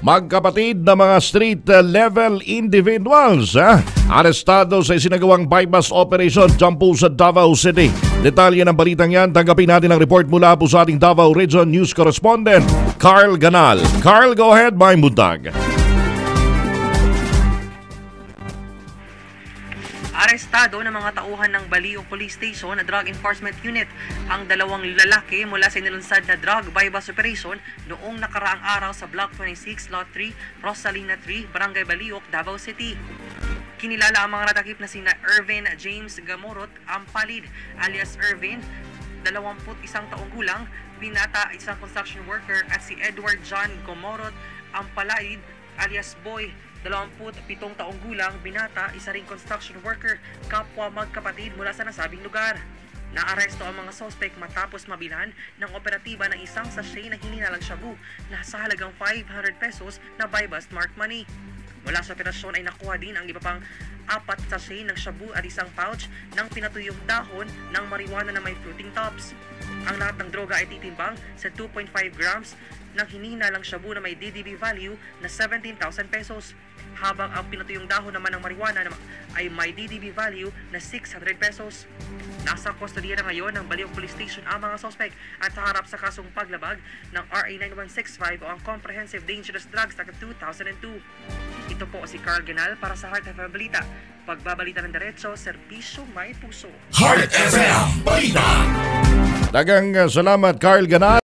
Magkapatid na mga street-level individuals arestado sa isinagawang bypass operation dyan po sa Davao City. Detalye ng balitang yan, tanggapin natin ang report mula po sa ating Davao Region News Correspondent, Carl Ganal. Carl, go ahead, my muntag. Arestado ng mga tauhan ng Baliw Police Station na Drug Enforcement Unit ang dalawang lalaki mula sa inilunsad na drug bypass operation noong nakaraang araw sa Block 26, Lot 3, Rosalina 3, Barangay Baliuc, Davao City. Kinilala ang mga natakip na sina Irvin James Gamorot Ampalid alias Irvin, 21 taong gulang, binata, isang construction worker, at si Edward John Gamorot Ampalid alias Boy, 27 taong gulang, binata, isa ring construction worker, kapwa magkapatid mula sa nasabing lugar. Naaresto ang mga suspect matapos mabilhan ng operatiba ng isang sachet na hininalang shabu na sa halagang 500 pesos na bypass marked money. Mula sa operasyon ay nakuha din ang iba pang 4 sachet ng shabu at isang pouch ng pinatuyong dahon ng marijuana na may fruiting tops. Ang lahat ng droga ay titimbang sa 2.5 grams ng hinihinalang shabu na may DDB value na 17,000 pesos, habang ang pinatuyong dahon naman ng marijuana ay may DDB value na 600 pesos. Nasa kustodiya na ngayon ng Baliuc Police Station ang mga suspect at haharap sa kasong paglabag ng RA 9165 o ang Comprehensive Dangerous Drugs Act 2002. Ito po si Carl Ganal para sa Heart FM Balita. Pagbabalita ng diretso, serbisyo may puso. Heart FM Balita. Dagang salamat, Carl Ganal.